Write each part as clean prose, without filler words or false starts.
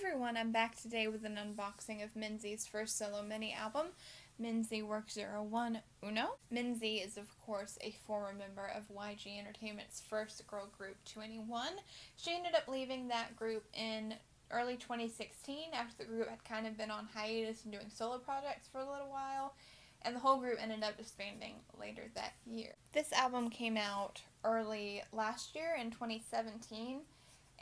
everyone, I'm back today with an unboxing of Minzy's first solo mini album, Minzy Work 01 Uno. Minzy is of course a former member of YG Entertainment's first girl group 2NE1. She ended up leaving that group in early 2016 after the group had kind of been on hiatus and doing solo projects for a little while, and the whole group ended up disbanding later that year. This album came out early last year in 2017.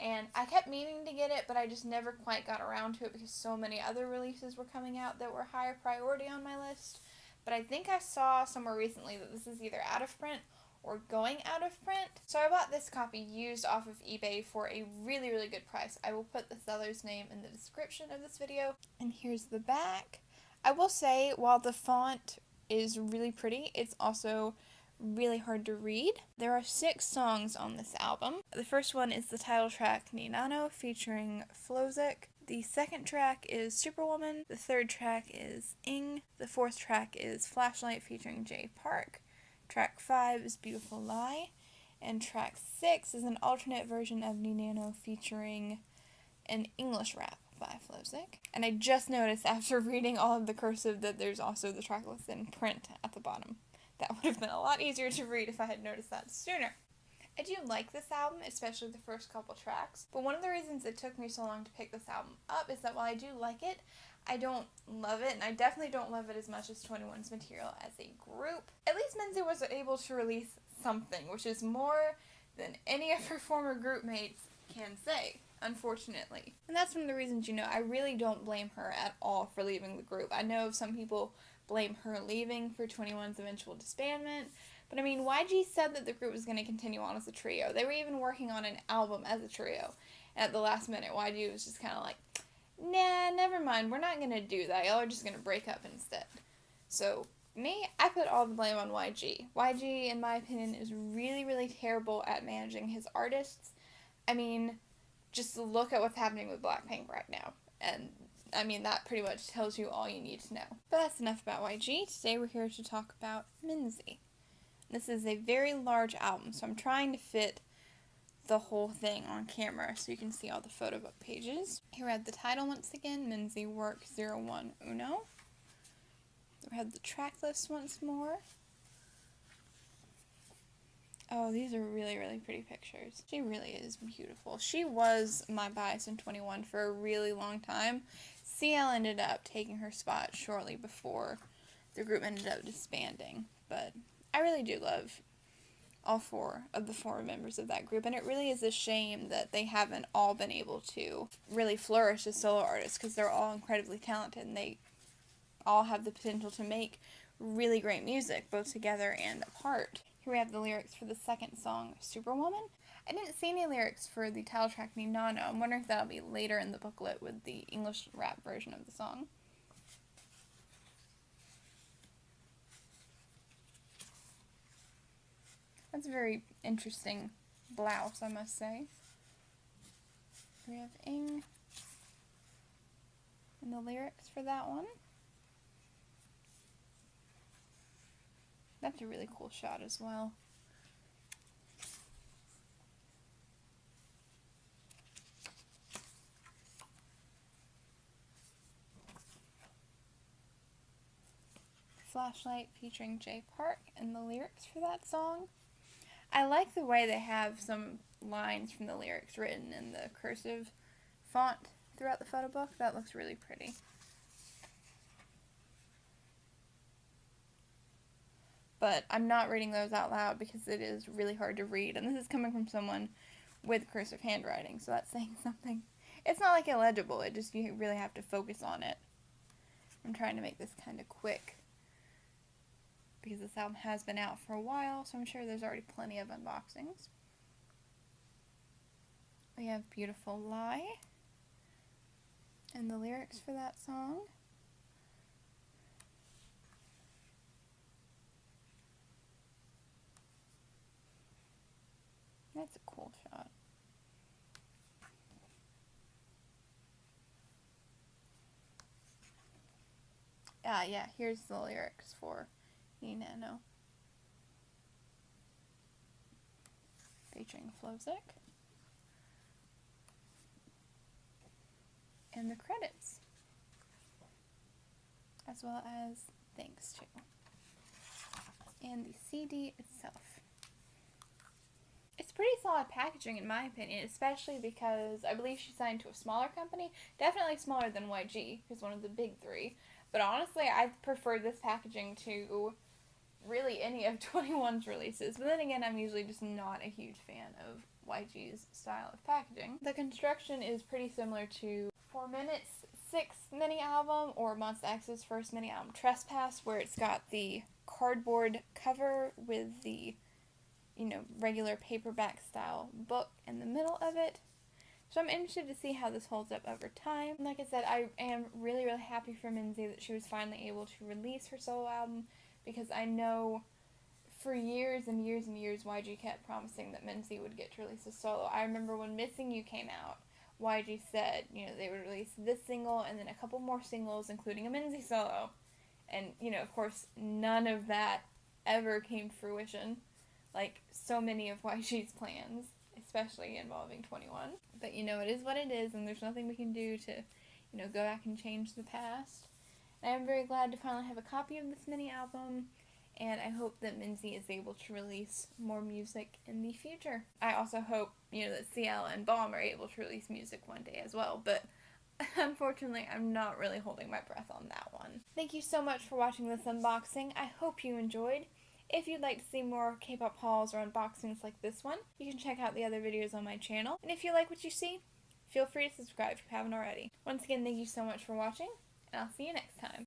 And I kept meaning to get it, but I just never quite got around to it because so many other releases were coming out that were higher priority on my list. But I think I saw somewhere recently that this is either out of print or going out of print. So I bought this copy used off of eBay for a really, really good price. I will put the seller's name in the description of this video. And here's the back. I will say, while the font is really pretty, it's also really hard to read. There are 6 songs on this album. The first one is the title track Ni Nano featuring Flozik. The second track is Superwoman. The third track is Ing. The fourth track is Flashlight featuring Jay Park. Track 5 is Beautiful Lie. And track 6 is an alternate version of Ni Nano featuring an English rap by Flozik. And I just noticed after reading all of the cursive that there's also the track list in print at the bottom. That would have been a lot easier to read if I had noticed that sooner. I do like this album, especially the first couple tracks, but one of the reasons it took me so long to pick this album up is that while I do like it, I don't love it, and I definitely don't love it as much as 2NE1's material as a group. At least Minzy was able to release something, which is more than any of her former group mates can say, unfortunately. And that's one of the reasons, I really don't blame her at all for leaving the group. I know some people blame her leaving for 2NE1's eventual disbandment, but I mean, YG said that the group was going to continue on as a trio. They were even working on an album as a trio, and at the last minute, YG was just kind of like, nah, never mind, we're not going to do that, y'all are just going to break up instead. So, me, I put all the blame on YG. YG, in my opinion, is really, really terrible at managing his artists. I mean, just look at what's happening with Blackpink right now, and I mean, that pretty much tells you all you need to know. But that's enough about YG. Today we're here to talk about Minzy. This is a very large album, so I'm trying to fit the whole thing on camera so you can see all the photo book pages. Here we have the title once again, Minzy Work 01 Uno. We have the track list once more. Oh, these are really, really pretty pictures. She really is beautiful. She was my bias in 2NE1 for a really long time. CL ended up taking her spot shortly before the group ended up disbanding. But I really do love all 4 of the former members of that group. And it really is a shame that they haven't all been able to really flourish as solo artists because they're all incredibly talented and they all have the potential to make really great music, both together and apart. Here we have the lyrics for the second song, Superwoman. I didn't see any lyrics for the title track, Ni Nano. I'm wondering if that'll be later in the booklet with the English rap version of the song. That's a very interesting blouse, I must say. Here we have Ing and the lyrics for that one. That's a really cool shot as well. Flashlight featuring Jay Park and the lyrics for that song. I like the way they have some lines from the lyrics written in the cursive font throughout the photo book. That looks really pretty. But I'm not reading those out loud because it is really hard to read, and this is coming from someone with cursive handwriting, so that's saying something. It's not like illegible, it just, you really have to focus on it. I'm trying to make this kind of quick because this album has been out for a while, so I'm sure there's already plenty of unboxings. We have Beautiful Lie and the lyrics for that song. That's a cool shot. Yeah, here's the lyrics for Ni Nano featuring Flozik. and the credits, as well as thanks to, and the CD itself. It's pretty solid packaging in my opinion, especially because I believe she signed to a smaller company, definitely smaller than YG, who's one of the big three, but honestly I prefer this packaging to really any of 21's releases, but then again I'm usually just not a huge fan of YG's style of packaging. The construction is pretty similar to 4 Minutes' 6th mini album or Monsta X's first mini album Trespass, where it's got the cardboard cover with the regular paperback style book in the middle of it. So I'm interested to see how this holds up over time. Like I said, I am really, really happy for Minzy that she was finally able to release her solo album, because I know for years and years and years YG kept promising that Minzy would get to release a solo. I remember when Missing You came out, YG said, they would release this single and then a couple more singles, including a Minzy solo. And, of course, none of that ever came to fruition, like so many of YG's plans, especially involving 21. But, it is what it is, and there's nothing we can do to, go back and change the past. And I'm very glad to finally have a copy of this mini album, and I hope that Minzy is able to release more music in the future. I also hope, that CL and Bomb are able to release music one day as well, but unfortunately, I'm not really holding my breath on that one. Thank you so much for watching this unboxing. I hope you enjoyed. If you'd like to see more K-pop hauls or unboxings like this one, you can check out the other videos on my channel. And if you like what you see, feel free to subscribe if you haven't already. Once again, thank you so much for watching, and I'll see you next time.